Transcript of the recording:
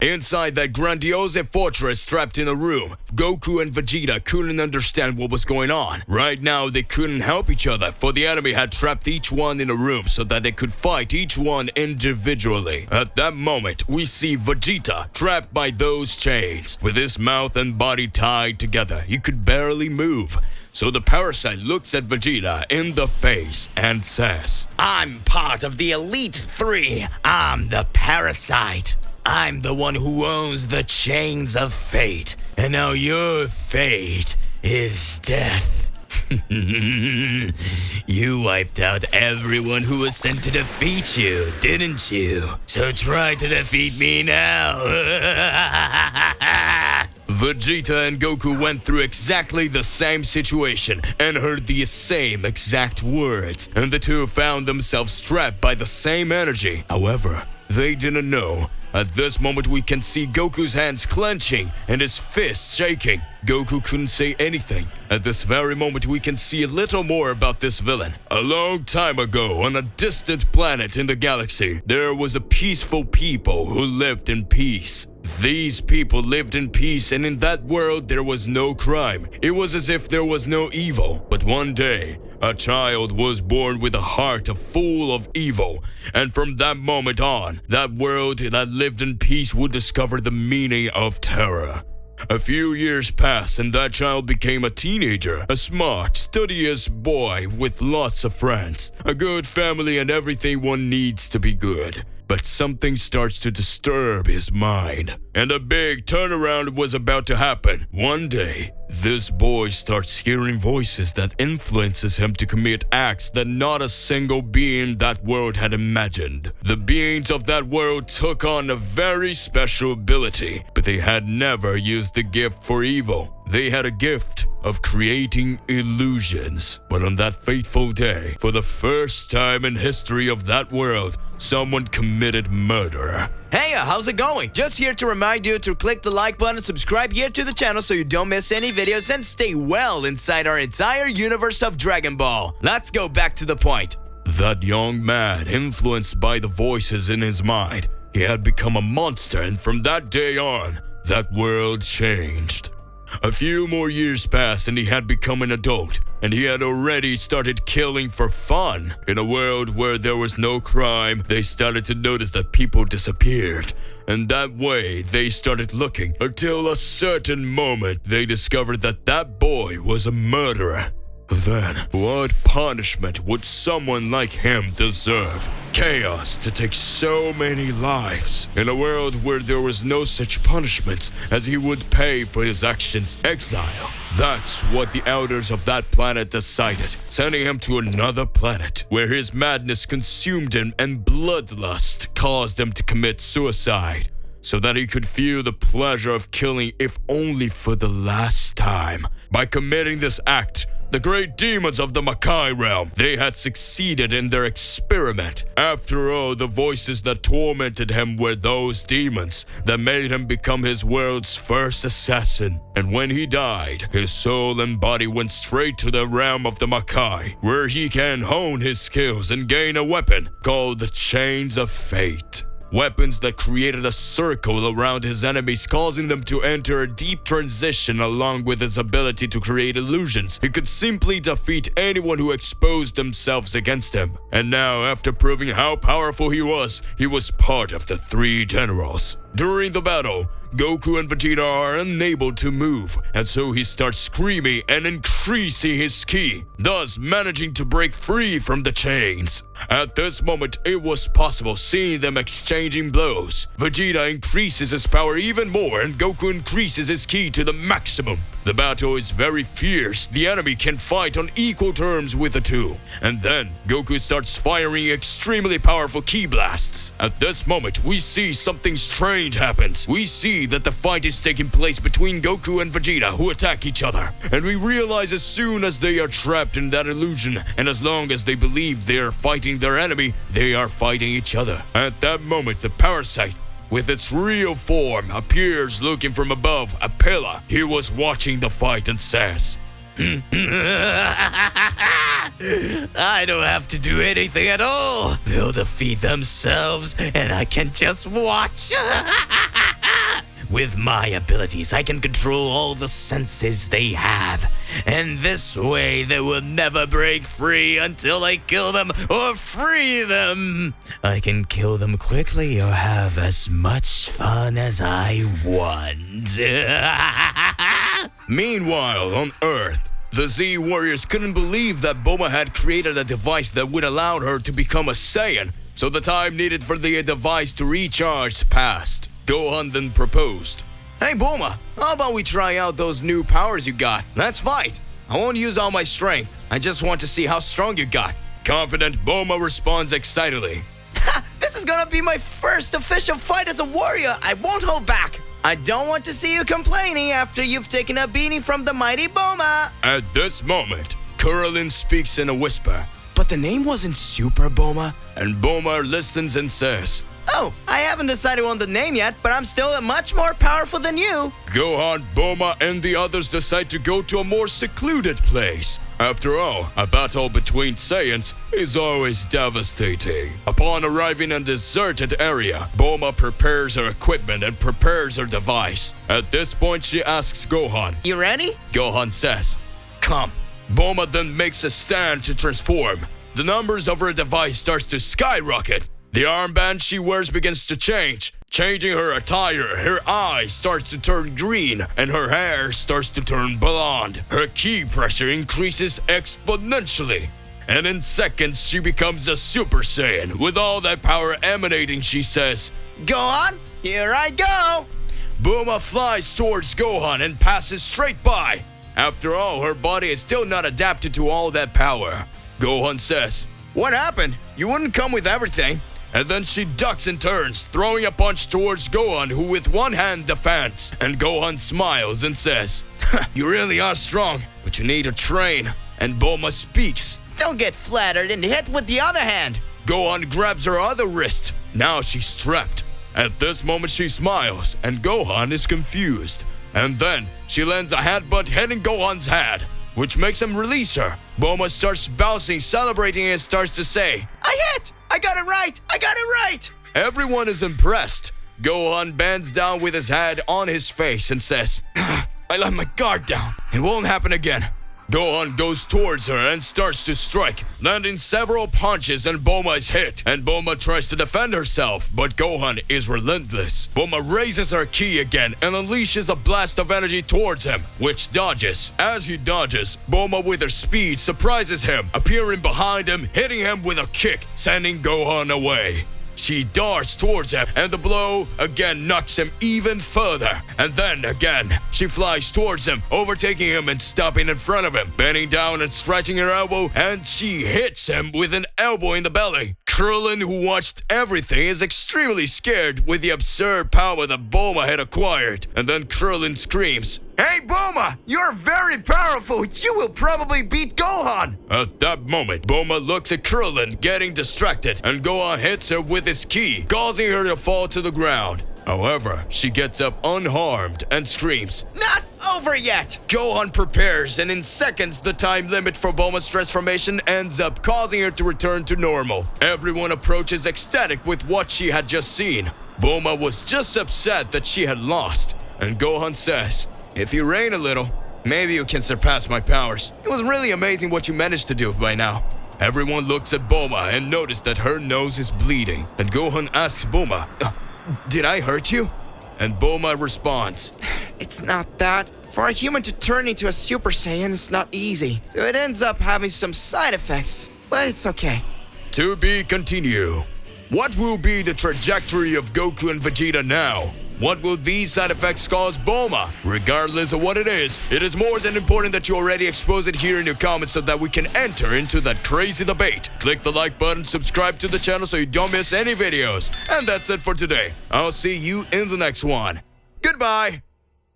Inside that grandiose fortress trapped in a room, Goku and Vegeta couldn't understand what was going on. Right now, they couldn't help each other, for the enemy had trapped each one in a room so that they could fight each one individually. At that moment, we see Vegeta trapped by those chains. With his mouth and body tied together, he could barely move. So the parasite looks at Vegeta in the face and says, "I'm part of the Elite Three. I'm the parasite. I'm the one who owns the chains of fate. And now your fate is death." You wiped out everyone who was sent to defeat you, didn't you? So try to defeat me now. Vegeta and Goku went through exactly the same situation and heard the same exact words, and the two found themselves trapped by the same energy. However, they didn't know. At this moment, we can see Goku's hands clenching and his fists shaking. Goku couldn't say anything. At this very moment, we can see a little more about this villain. A long time ago, on a distant planet in the galaxy, there was a peaceful people who lived in peace. These people lived in peace, and in that world there was no crime. It was as if there was no evil. But one day, a child was born with a heart full of evil. And from that moment on, that world that lived in peace would discover the meaning of terror. A few years passed and that child became a teenager, a smart, studious boy with lots of friends, a good family and everything one needs to be good. But something starts to disturb his mind, and a big turnaround was about to happen. One day, this boy starts hearing voices that influences him to commit acts that not a single being that world had imagined. The beings of that world took on a very special ability, but they had never used the gift for evil. They had a gift of creating illusions. But on that fateful day, for the first time in history of that world, someone committed murder. Hey, how's it going? Just here to remind you to click the like button, subscribe here to the channel so you don't miss any videos, and stay well inside our entire universe of Dragon Ball. Let's go back to the point. That young man, influenced by the voices in his mind, he had become a monster, and from that day on, that world changed. A few more years passed and he had become an adult, and he had already started killing for fun. In a world where there was no crime, they started to notice that people disappeared. And that way, they started looking until a certain moment they discovered that that boy was a murderer. Then, what punishment would someone like him deserve? Chaos to take so many lives. In a world where there was no such punishment, as he would pay for his actions, exile. That's what the elders of that planet decided, sending him to another planet, where his madness consumed him and bloodlust caused him to commit suicide, so that he could feel the pleasure of killing, if only for the last time. By committing this act, the great demons of the Makai realm, they had succeeded in their experiment. After all, the voices that tormented him were those demons that made him become his world's first assassin. And when he died, his soul and body went straight to the realm of the Makai, where he can hone his skills and gain a weapon called the Chains of Fate. Weapons that created a circle around his enemies, causing them to enter a deep transition. Along with his ability to create illusions, he could simply defeat anyone who exposed themselves against him. And now, after proving how powerful he was part of the three generals. During the battle, Goku and Vegeta are unable to move, and so he starts screaming and increasing his ki, thus managing to break free from the chains. At this moment, it was possible seeing them exchanging blows. Vegeta increases his power even more, and Goku increases his ki to the maximum. The battle is very fierce. The enemy can fight on equal terms with the two. And then, Goku starts firing extremely powerful ki blasts. At this moment, we see something strange happens. We see that the fight is taking place between Goku and Vegeta, who attack each other. And we realize as soon as they are trapped in that illusion, and as long as they believe they are fighting their enemy, they are fighting each other. At that moment, the parasite, with its real form, appears looking from above a pillar. He was watching the fight and says, I don't have to do anything at all. They'll defeat themselves and I can just watch. With my abilities, I can control all the senses they have. And this way, they will never break free until I kill them or free them. I can kill them quickly or have as much fun as I want. Meanwhile, on Earth, the Z warriors couldn't believe that Bulma had created a device that would allow her to become a Saiyan, so the time needed for the device to recharge passed. Gohan then proposed, "Hey Bulma, how about we try out those new powers you got? Let's fight. I won't use all my strength. I just want to see how strong you got." Confident, Bulma responds excitedly, This is gonna be my first official fight as a warrior. I won't hold back. I don't want to see you complaining after you've taken a beating from the mighty Bulma. At this moment, Krillin speaks in a whisper, But the name wasn't Super Bulma. and Bulma listens and says, Oh, I haven't decided on the name yet, but I'm still much more powerful than you. Gohan, Bulma, and the others decide to go to a more secluded place. After all, a battle between Saiyans is always devastating. Upon arriving in a deserted area, Bulma prepares her equipment and prepares her device. At this point, she asks Gohan. You ready? Gohan says, "Come." Bulma then makes a stand to transform. The numbers of her device starts to skyrocket. The armband she wears begins to change, changing her attire. Her eyes starts to turn green, and her hair starts to turn blonde. Her ki pressure increases exponentially. And in seconds, she becomes a Super Saiyan. With all that power emanating, she says, Gohan, here I go. Bulma flies towards Gohan and passes straight by. After all, her body is still not adapted to all that power. Gohan says, "What happened? You wouldn't come with everything." And then she ducks and turns, throwing a punch towards Gohan, who with one hand defends. And Gohan smiles and says, "You really are strong, but you need to train." And Bulma speaks. Don't get flattered and hit with the other hand. Gohan grabs her other wrist. Now she's trapped. At this moment she smiles, and Gohan is confused. And then she lands a headbutt hitting Gohan's head, which makes him release her. Bulma starts bouncing, celebrating, and starts to say, I hit! I got it right! I got it right! Everyone is impressed. Gohan bends down with his head on his face and says, "I let my guard down. It won't happen again." Gohan goes towards her and starts to strike, landing several punches, and Bulma is hit. And Bulma tries to defend herself, but Gohan is relentless. Bulma raises her ki again and unleashes a blast of energy towards him, which dodges. As he dodges, Bulma with her speed surprises him, appearing behind him, hitting him with a kick, sending Gohan away. She darts towards him, and the blow again knocks him even further. And then again, she flies towards him, overtaking him and stopping in front of him, bending down and stretching her elbow, and she hits him with an elbow in the belly. Krillin, who watched everything, is extremely scared with the absurd power that Bulma had acquired. And then Krillin screams, "Hey Bulma, you're very powerful. You will probably beat Gohan." At that moment, Bulma looks at Krillin getting distracted, and Gohan hits her with his ki, causing her to fall to the ground. However, she gets up unharmed and screams, Not over yet! Gohan prepares, and in seconds, the time limit for Bulma's transformation ends up causing her to return to normal. Everyone approaches ecstatic with what she had just seen. Bulma was just upset that she had lost, and Gohan says, "If you reign a little, maybe you can surpass my powers. It was really amazing what you managed to do by now." Everyone looks at Bulma and notices that her nose is bleeding, and Gohan asks Bulma, "Did I hurt you?" And Bulma responds, It's not that. For a human to turn into a Super Saiyan is not easy, so it ends up having some side effects. But it's okay. "To be continued. What will be the trajectory of Goku and Vegeta now? What will these side effects cause Bulma? Regardless of what it is more than important that you already expose it here in your comments so that we can enter into that crazy debate. Click the like button, subscribe to the channel so you don't miss any videos. And that's it for today. I'll see you in the next one. Goodbye!